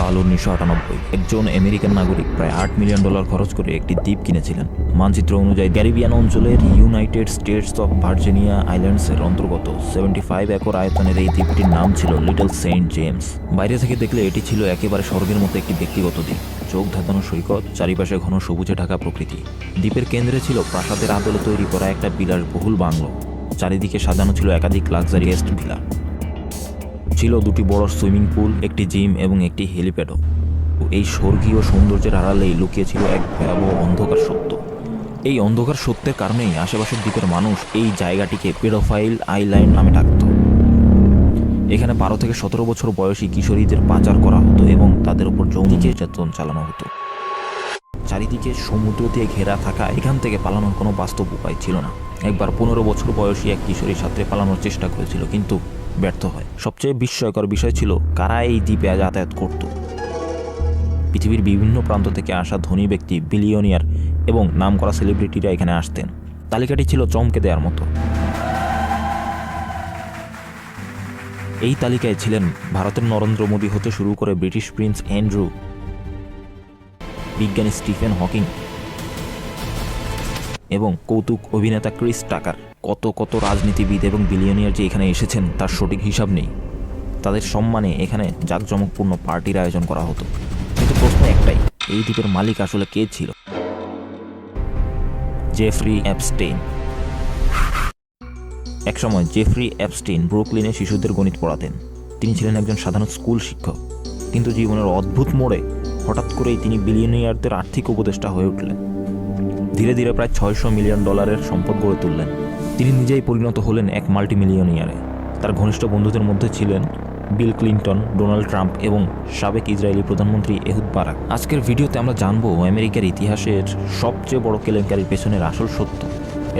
সাল 1998 একজন আমেরিকান নাগরিক প্রায় $8 মিলিয়ন খরচ করে একটি দ্বীপ কিনেছিলেন। মানচিত্র অনুযায়ী ক্যারিবিয়ান অঞ্চলের ইউনাইটেড স্টেটস অফ ভার্জিনিয়া আইল্যান্ডসের অন্তর্গত 75 একর আয়তনের এই দ্বীপটির নাম ছিল লিটল সেন্ট জেমস। বাইরে থেকে দেখলে এটি ছিল একেবারে স্বর্গের মতো একটি ব্যক্তিগত দ্বীপ। চোখ ধাঁধানো সৈকত, চারিপাশে ঘন সবুজে ঢাকা প্রকৃতি। দ্বীপের কেন্দ্রে ছিল প্রাসাদের আদলে তৈরি করা একটা বিলাসবহুল বাংলো। চারিদিকে সাজানো ছিল একাধিক লাক্সারি গেস্ট ভিলা। ছিল দুটি বড় সুইমিং পুল, একটি জিম এবং একটি হেলিপ্যাডও। এই স্বর্গীয় সৌন্দর্যের আড়ালেই লুকিয়ে ছিল এক ভয়াবহ অন্ধকার সত্য। এই অন্ধকার সত্যের কারণেই আশেপাশের দ্বীপের মানুষ এই জায়গাটিকে পেডোফাইল আইল্যান্ড নামে ডাকত। এখানে 12 থেকে 17 বছর বয়সী কিশোরীদের পাচার করা হতো এবং তাদের উপর যৌন নির্যাতন চালানো হতো। চারিদিকে সমুদ্র দিয়ে ঘেরা থাকা এখান থেকে পালানোর কোনো বাস্তব উপায় ছিল না। একবার 15 বছর বয়সী এক কিশোরীর সাথে পালানোর চেষ্টা করেছিল, কিন্তু ব্যর্থ হয়। সবচেয়ে বিস্ময়কর বিষয় ছিল কারা এই দ্বীপে যাতায়াত করত। পৃথিবীর বিভিন্ন প্রান্ত থেকে আসা ধনী ব্যক্তি, বিলিয়নিয়ার এবং নামকরা সেলিব্রিটিরা এখানে আসতেন। তালিকাটি ছিল চমকে দেওয়ার মতো। এই তালিকায় ছিলেন ভারতের নরেন্দ্র মোদী হতে শুরু করে ব্রিটিশ প্রিন্স অ্যান্ড্রু, বিজ্ঞানী স্টিফেন হকিং এবং কৌতুক অভিনেতা ক্রিস টাকার। কত কত রাজনীতিবিদ এবং বিলিয়নিয়ার যে এখানে এসেছেন তার সঠিক হিসাব নেই। তাদের সম্মানে এখানে জাঁকজমকপূর্ণ পার্টির আয়োজন করা হতো। কিন্তু প্রশ্ন একটাই, এই দ্বীপের মালিক আসলে কে ছিল? Jeffrey Epstein. একসময় জেফ্রি অ্যাপস্টেইন ব্রুকলিনে শিশুদের গণিত পড়াতেন। তিনি ছিলেন একজন সাধারণ স্কুল শিক্ষক, কিন্তু জীবনের অদ্ভুত মোড়ে হঠাৎ করেই তিনি বিলিয়নিয়ারদের আর্থিক উপদেষ্টা হয়ে উঠলেন। ধীরে ধীরে প্রায় $600 মিলিয়ন সম্পদ গড়ে তুললেন। তিনি নিজেই পরিণত হলেন এক মাল্টিমিলিয়নিয়ারে। তার ঘনিষ্ঠ বন্ধুদের মধ্যে ছিলেন বিল ক্লিন্টন, ডোনাল্ড ট্রাম্প এবং সাবেক ইসরায়েলি প্রধানমন্ত্রী এহুদ বারাক। আজকের ভিডিওতে আমরা জানবো আমেরিকার ইতিহাসের সবচেয়ে বড় কেলেঙ্কারির পেছনের আসল সত্য,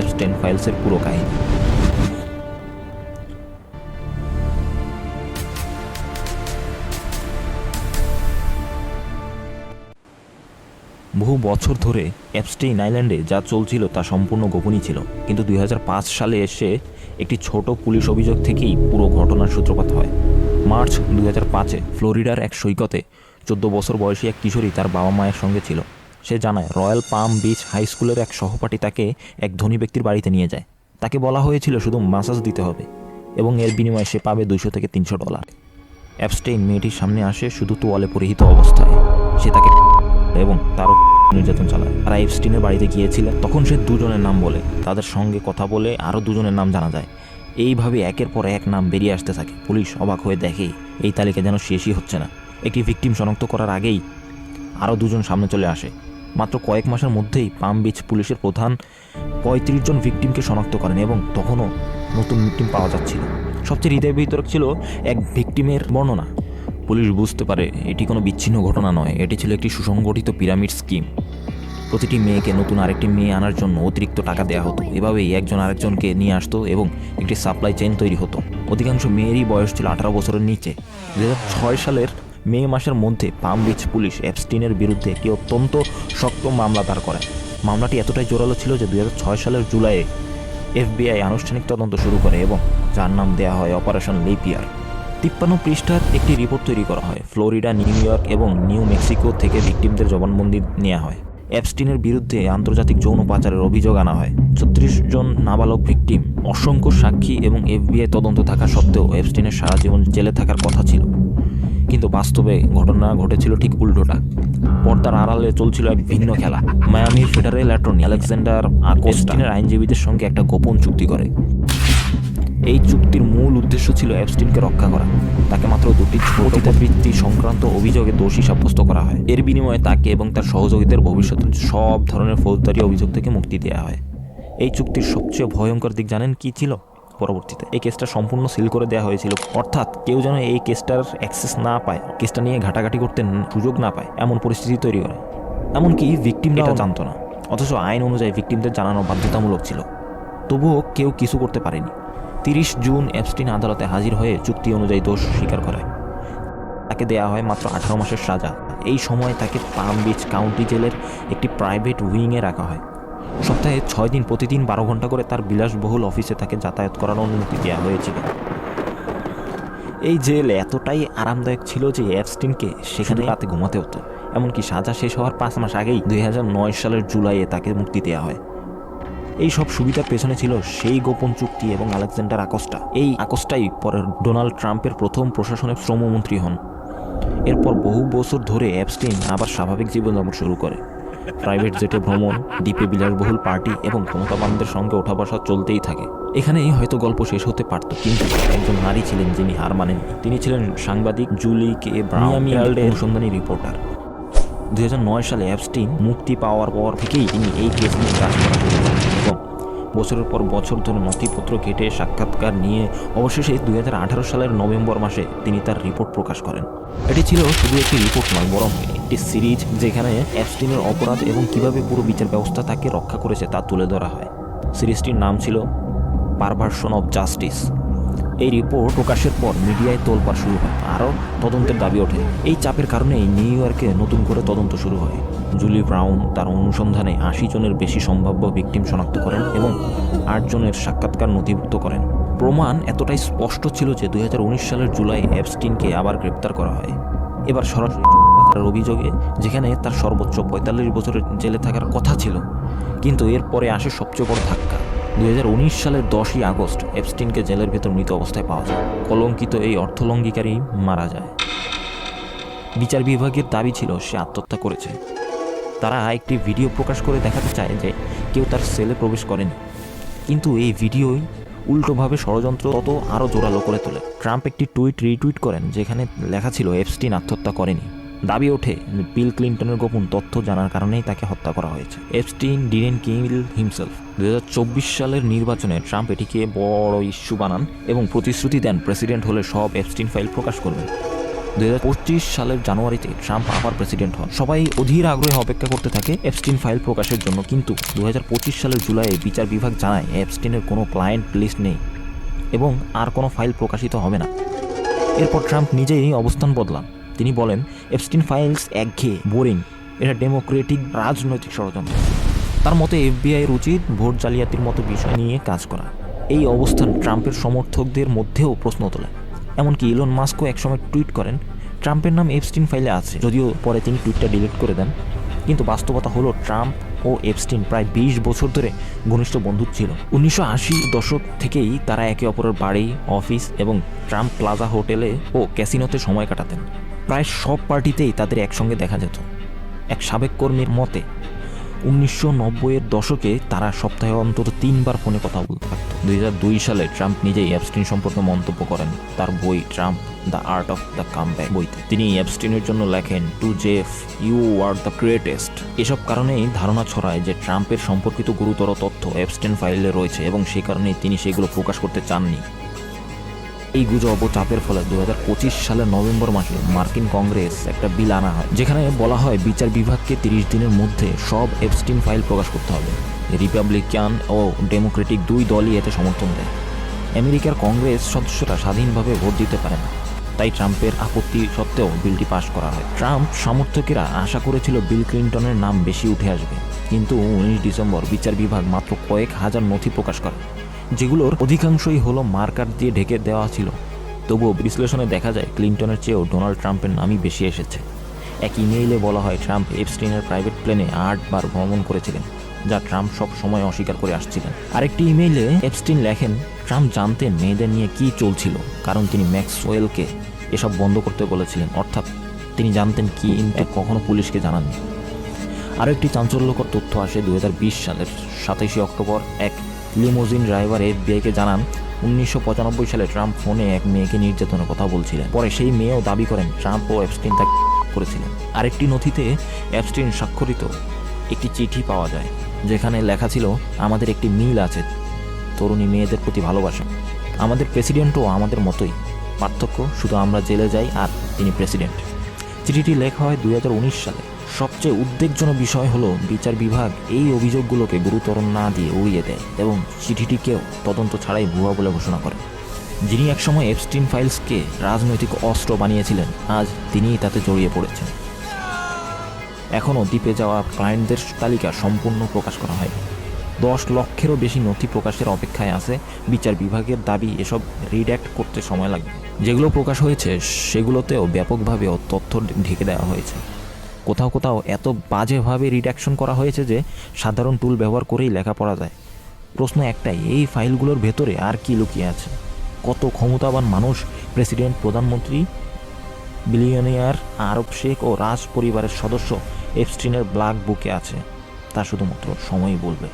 এপস্টেইন ফাইলসের পুরো কাহিনী। বহু বছর ধরে এপস্টেইন আইল্যান্ডে যা চলছিল তা সম্পূর্ণ গোপনই ছিল, কিন্তু 2005 সালে এসে একটি ছোট পুলিশ অভিযোগ থেকেই পুরো ঘটনার সূত্রপাত হয়। মার্চ 2005-এ ফ্লোরিডার এক সৈকতে 14 বছর বয়সী এক কিশোরী তার বাবা মায়ের সঙ্গে ছিল। সে জানায় রয়্যাল পাম বিচ হাই স্কুলের এক সহপাঠী তাকে এক ধনী ব্যক্তির বাড়িতে নিয়ে যায়। তাকে বলা হয়েছিল শুধু মাসাজ দিতে হবে এবং এর বিনিময়ে সে পাবে $200 থেকে $300। এপস্টেইন মেয়েটির সামনে আসে শুধু তোয়ালে পরিহিত অবস্থায়। সে তাকে এবং তারও নির্যাতন চালায়। তারা এপস্টেইনের বাড়িতে গিয়েছিলেন, তখন সে দুজনের নাম বলে। তাদের সঙ্গে কথা বলে আরও দুজনের নাম জানা যায়। এইভাবে একের পর এক নাম বেরিয়ে আসতে থাকে। পুলিশ অবাক হয়ে দেখে এই তালিকা যেন শেষই হচ্ছে না। একটি ভিকটিম শনাক্ত করার আগেই আরও দুজন সামনে চলে আসে। মাত্র কয়েক মাসের মধ্যেই পাম বিচ পুলিশের প্রধান 35 জন ভিকটিমকে শনাক্ত করেন এবং তখনও নতুন ভিকটিম পাওয়া যাচ্ছিল। সবচেয়ে হৃদয় বিতরক ছিল এক ভিকটিমের বর্ণনা। পুলিশ বুঝতে পারে এটি কোনো বিচ্ছিন্ন ঘটনা নয়, এটি ছিল একটি সুসংগঠিত পিরামিড স্কিম। প্রতিটি মেয়েকে নতুন আরেকটি মেয়ে আনার জন্য অতিরিক্ত টাকা দেওয়া হতো। এভাবেই একজন আরেকজনকে নিয়ে আসতো এবং একটি সাপ্লাই চেইন তৈরি হতো। অধিকাংশ মেয়েরই বয়স ছিল 18 বছরের নিচে। 2006 সালের মে মাসের মধ্যে পাম বিচ পুলিশ এপস্টেইনের বিরুদ্ধে একটি অত্যন্ত শক্ত মামলা দাঁড় করে। মামলাটি এতটাই জোরালো ছিল যে 2006 সালের জুলাইয়ে FBI আনুষ্ঠানিক তদন্ত শুরু করে এবং যার নাম দেওয়া হয় অপারেশন লেপিয়ার। 53 পৃষ্ঠার একটি রিপোর্ট তৈরি করা হয়। ফ্লোরিডা, নিউ ইয়র্ক এবং নিউ মেক্সিকো থেকে ভিকটিমদের জবানবন্দি নেওয়া হয়। এপস্টেইনের বিরুদ্ধে আন্তর্জাতিক যৌন পাচারের অভিযোগ আনা হয়। 36 জন নাবালক ভিকটিম, অসংখ্য সাক্ষী এবং FBI তদন্ত থাকা সত্ত্বেও এপস্টেইনের সারা জীবন জেলে থাকার কথা ছিল। কিন্তু বাস্তবে ঘটনা ঘটেছিল ঠিক উল্টোটা। পর্দার আড়ালে চলছিল এক ভিন্ন খেলা। মায়ামির ফেডারেল অ্যাটর্নি আলেকজান্ডার এপস্টেইনের আইনজীবীদের সঙ্গে একটা গোপন চুক্তি করে। এই চুক্তির মূল উদ্দেশ্য ছিল এপস্টেইনকে রক্ষা করা। তাকে মাত্র 2টি পতিতাবৃত্তি সংক্রান্ত অভিযোগে দোষী সাব্যস্ত করা হয়। এর বিনিময়ে তাকে এবং তার সহযোগীদের ভবিষ্যতের সব ধরনের ফৌজদারি অভিযোগ থেকে মুক্তি দেওয়া হয়। এই চুক্তির সবচেয়ে ভয়ঙ্কর দিক জানেন কি ছিল? পরবর্তীতে এই কেসটা সম্পূর্ণ সিল করে দেওয়া হয়েছিল, অর্থাৎ কেউ যেন এই কেসটার অ্যাক্সেস না পায়, কেসটা নিয়ে ঘাটাঘাটি করতে সুযোগ না পায়, এমন পরিস্থিতি তৈরি করে। এমনকি ভিকটিমরা এটা জানতো না, অথচ আইন অনুযায়ী ভিকটিমদের জানানো বাধ্যতামূলক ছিল। তবুও কেউ কিছু করতে পারেনি। 30 জুন এপস্টেইন আদালতে হাজির হয়ে চুক্তি অনুযায়ী দোষ স্বীকার করে। তাকে দেয়া হয় মাত্র 18 মাসের সাজা। এই সময় তাকে পাম বিচ কাউন্টি জেলের একটি প্রাইভেট উইংয়ে রাখা হয়। সপ্তাহে 6 দিন প্রতিদিন 12 ঘন্টা করে তার বিলাসবহুল অফিসে তাকে যাতায়াত করার অনুমতি দেওয়া হয়েছিল। এই জেল এতটাই আরামদায়ক ছিল যে অ্যাপস্টিনকে সেখানে রাতে ঘুমাতে হতো। এমনকি সাজা শেষ হওয়ার 5 মাস আগেই 2009 সালের জুলাইয়ে তাকে মুক্তি দেওয়া হয়। এই সব সুবিধার পেছনে ছিল সেই গোপন চুক্তি এবং আলেকজান্ডার আকোস্টা। এই আকোস্টাই পরে ডোনাল্ড ট্রাম্পের প্রথম প্রশাসনের শ্রমমন্ত্রী হন। এরপর বহু বছর ধরে অ্যাপস্টিন আবার স্বাভাবিক জীবনযাপন শুরু করে। প্রাইভেট জেটে ভ্রমণ, দ্বীপে বিলাসবহুল পার্টি এবং ক্ষমতাবানদের সঙ্গে ওঠা বসা চলতেই থাকে। এখানেই হয়তো গল্প শেষ হতে পারত, কিন্তু একজন নারী ছিলেন যিনি হার মানেন। তিনি ছিলেন সাংবাদিক জুলি কে ব্রাউন, অনুসন্ধানী রিপোর্টার। 2009 সালে অ্যাপস্টিন মুক্তি পাওয়ার পর থেকেই তিনি এই কেস নিয়ে কাজ করা শুরু করেন এবং বছরের পর বছর ধরে নথিপত্র ঘেটে সাক্ষাৎকার নিয়ে অবশেষে 2018 সালের নভেম্বর মাসে তিনি তার রিপোর্ট প্রকাশ করেন। এটি ছিল শুধু একটি রিপোর্ট নয়, বরং একটি সিরিজ যেখানে অ্যাপস্টিনের অপরাধ এবং কিভাবে পুরো বিচার ব্যবস্থা তাকে রক্ষা করেছে তা তুলে ধরা হয়। সিরিজটির নাম ছিল পারভার্সন অফ জাস্টিস। এই রিপোর্ট প্রকাশের পর মিডিয়ায় তোলপাড় শুরু হয়, আরও তদন্তের দাবি ওঠে। এই চাপের কারণেই নিউ ইয়র্কে নতুন করে তদন্ত শুরু হয়। জুলি ব্রাউন তার অনুসন্ধানে 80 জনের বেশি সম্ভাব্য ভিকটিম শনাক্ত করেন এবং 8 জনের সাক্ষাৎকার নথিভুক্ত করেন। প্রমাণ এতটাই স্পষ্ট ছিল যে 2019 সালের জুলাই অ্যাপস্টিনকে আবার গ্রেপ্তার করা হয়, এবার সরাসরি যৌন পাচারের অভিযোগে, যেখানে তার সর্বোচ্চ 45 বছরের জেলে থাকার কথা ছিল। কিন্তু এরপরে আসে সবচেয়ে বড় ধাক্কা। 2019 সালের 10ই আগস্ট অ্যাপস্টিনকে জেলের ভেতর মৃত অবস্থায় পাওয়া যায়। কলঙ্কিত এই অর্থলঙ্ঘিকারী মারা যায়। বিচার বিভাগের দাবি ছিল সে আত্মহত্যা করেছে। তারা একটি ভিডিও প্রকাশ করে দেখাতে চায় যে কেউ তার সেলে প্রবেশ করেনি, কিন্তু এই ভিডিওই উল্টোভাবে ষড়যন্ত্র তত আরও জোরালো করে তোলে। ট্রাম্প একটি টুইট রিটুইট করেন যেখানে লেখা ছিল অ্যাপস্টিন আত্মহত্যা করেনি। দাবি ওঠে বিল ক্লিন্টনের গোপন তথ্য জানার কারণেই তাকে হত্যা করা হয়েছে। Epstein didn't kill himself. 2024 সালের নির্বাচনে ট্রাম্প এটিকে বড় ইস্যু বানান এবং প্রতিশ্রুতি দেন প্রেসিডেন্ট হলে সব অ্যাপস্টিন ফাইল প্রকাশ করবেন। 2025 সালের জানুয়ারিতে ট্রাম্প আবার প্রেসিডেন্ট হন। সবাই অধীর আগ্রহে অপেক্ষা করতে থাকে অ্যাপস্টিন ফাইল প্রকাশের জন্য, কিন্তু 2025 সালের জুলাইয়ে বিচার বিভাগ জানায় অ্যাপস্টিনের কোনো ক্লায়েন্ট লিস্ট নেই এবং আর কোনো ফাইল প্রকাশিত হবে না। এরপর ট্রাম্প নিজেই অবস্থান বদলান। তিনি বলেন অ্যাপস্টিন ফাইলস একঘেয়ে, বোরিং, এটা ডেমোক্রেটিক রাজনৈতিক ষড়যন্ত্র। তার মতে এফবিআইয়ের উচিত ভোট জালিয়াতির মতো বিষয় নিয়ে কাজ করা। এই অবস্থান ট্রাম্পের সমর্থকদের মধ্যেও প্রশ্ন তোলে। এমনকি ইলন মাস্কও একসময় টুইট করেন ট্রাম্পের নাম এপস্টিন ফাইলে আছে, যদিও পরে তিনি টুইটটা ডিলিট করে দেন। কিন্তু বাস্তবতা হলো ট্রাম্প ও এপস্টিন প্রায় 20 বছর ধরে ঘনিষ্ঠ বন্ধু ছিল। 1980 দশক থেকেই তারা একে অপরের বাড়ি, অফিস এবং ট্রাম্প প্লাজা হোটেলে ও ক্যাসিনোতে সময় কাটাতেন। প্রায় সব পার্টিতেই তাদের একসঙ্গে দেখা যেত। এক সাবেক কর্মীর মতে 1990-এর দশকে তারা সপ্তাহে অন্তত 3 বার ফোনে কথা বলতে পারত। 2002 সালে ট্রাম্প নিজেই অ্যাপস্টিন সম্পর্কে মন্তব্য করেন তার বই Trump the art of the comeback বইতে। তিনি অ্যাপস্টিনের জন্য লেখেন, to Jeff, you are the greatest. এসব কারণেই ধারণা ছড়ায় যে ট্রাম্পের সম্পর্কিত গুরুতর তথ্য অ্যাপস্টিন ফাইলে রয়েছে এবং সেই কারণেই তিনি সেগুলো প্রকাশ করতে চাননি। এই গুজব ও চাপের ফলে 2025 সালের নভেম্বর মাসে মার্কিন কংগ্রেস একটা বিল আনা হয়, যেখানে বলা হয় বিচার বিভাগকে 30 দিনের মধ্যে সব অ্যাপস্টিন ফাইল প্রকাশ করতে হবে। রিপাবলিকান ও ডেমোক্রেটিক দুই দলই এতে সমর্থন দেয়। আমেরিকার কংগ্রেস সদস্যরা স্বাধীনভাবে ভোট দিতে পারে না, তাই ট্রাম্পের আপত্তি সত্ত্বেও বিলটি পাশ করা হয়। ট্রাম্প সমর্থকেরা আশা করেছিল বিল ক্লিন্টনের নাম বেশি উঠে আসবে, কিন্তু 19 ডিসেম্বর বিচার বিভাগ মাত্র কয়েক হাজার নথি প্রকাশ করে, যেগুলোর অধিকাংশই হলো মার্কার দিয়ে ঢেকে দেওয়া ছিল। তবুও বিশ্লেষণে দেখা যায় ক্লিন্টনের চেয়েও ডোনাল্ড ট্রাম্পের নামই বেশি এসেছে। এক ইমেইলে বলা হয় ট্রাম্প এপস্টিনের প্রাইভেট প্লেনে 8 বার ভ্রমণ করেছিলেন, যা ট্রাম্প সব সময় অস্বীকার করে আসছিলেন। আরেকটি ইমেইলে এপস্টিন লেখেন ট্রাম্প জানতেন মেয়েদের নিয়ে কী চলছিল, কারণ তিনি ম্যাক্সওয়েলকে এসব বন্ধ করতে বলেছিলেন। অর্থাৎ তিনি জানতেন কি, কিন্তু কখনো পুলিশকে জানাননি। আরও একটি চাঞ্চল্যকর তথ্য আসে 2020 সালের 27 অক্টোবর। এক লিমোজিন ড্রাইভার এফবিআইকে জানান 1995 সালে ট্রাম্প ফোনে এক মেয়েকে নির্যাতনের কথা বলছিলেন। পরে সেই মেয়েও দাবি করেন ট্রাম্প ও এপস্টিন তাকে করেছিলেন। আরেকটি নথিতে এপস্টিন স্বাক্ষরিত একটি চিঠি পাওয়া যায়, যেখানে লেখা ছিল, আমাদের একটি মিল আছে, তরুণী মেয়েদের প্রতি ভালোবাসা। আমাদের প্রেসিডেন্টও আমাদের মতোই, পার্থক্য শুধু আমরা জেলে যাই আর তিনি প্রেসিডেন্ট। চিঠিটি লেখা হয় 2019 সালে। সবচেয়ে উদ্বেগজনক বিষয় হলো বিচার বিভাগ এই অভিযোগগুলোকে গুরুতর না দিয়ে উড়িয়ে দেয় এবং চিঠিটিকেও তদন্ত ছাড়াই ভুয়া বলে ঘোষণা করে। যিনি একসময় এপস্টিন ফাইলসকে রাজনৈতিক অস্ত্র বানিয়েছিলেন, আজ তিনিই তাতে জড়িয়ে পড়েছেন। এখনও দ্বীপে যাওয়া ক্লায়েন্টদের তালিকা সম্পূর্ণ প্রকাশ করা হয়নি। 10 লক্ষেরও বেশি নথি প্রকাশের অপেক্ষায় আছে। বিচার বিভাগের দাবি এসব রিড্যাক্ট করতে সময় লাগবে। যেগুলো প্রকাশ হয়েছে সেগুলোতেও ব্যাপকভাবে তথ্য ঢেকে দেওয়া হয়েছে। কোথাও কোথাও এত বাজেভাবে রিডাকশন করা হয়েছে যে সাধারণ টুল ব্যবহার করেই লেখা পড়া যায়। প্রশ্ন একটাই, এই ফাইলগুলোর ভেতরে আর কি লুকিয়ে আছে? কত ক্ষমতাবান মানুষ, প্রেসিডেন্ট, প্রধানমন্ত্রী, বিলিয়নিয়ার, আরব শেখ ও রাজ পরিবারের সদস্য এপস্টিনের ব্ল্যাক বুকে আছে, তা শুধুমাত্র সময়ই বলবে।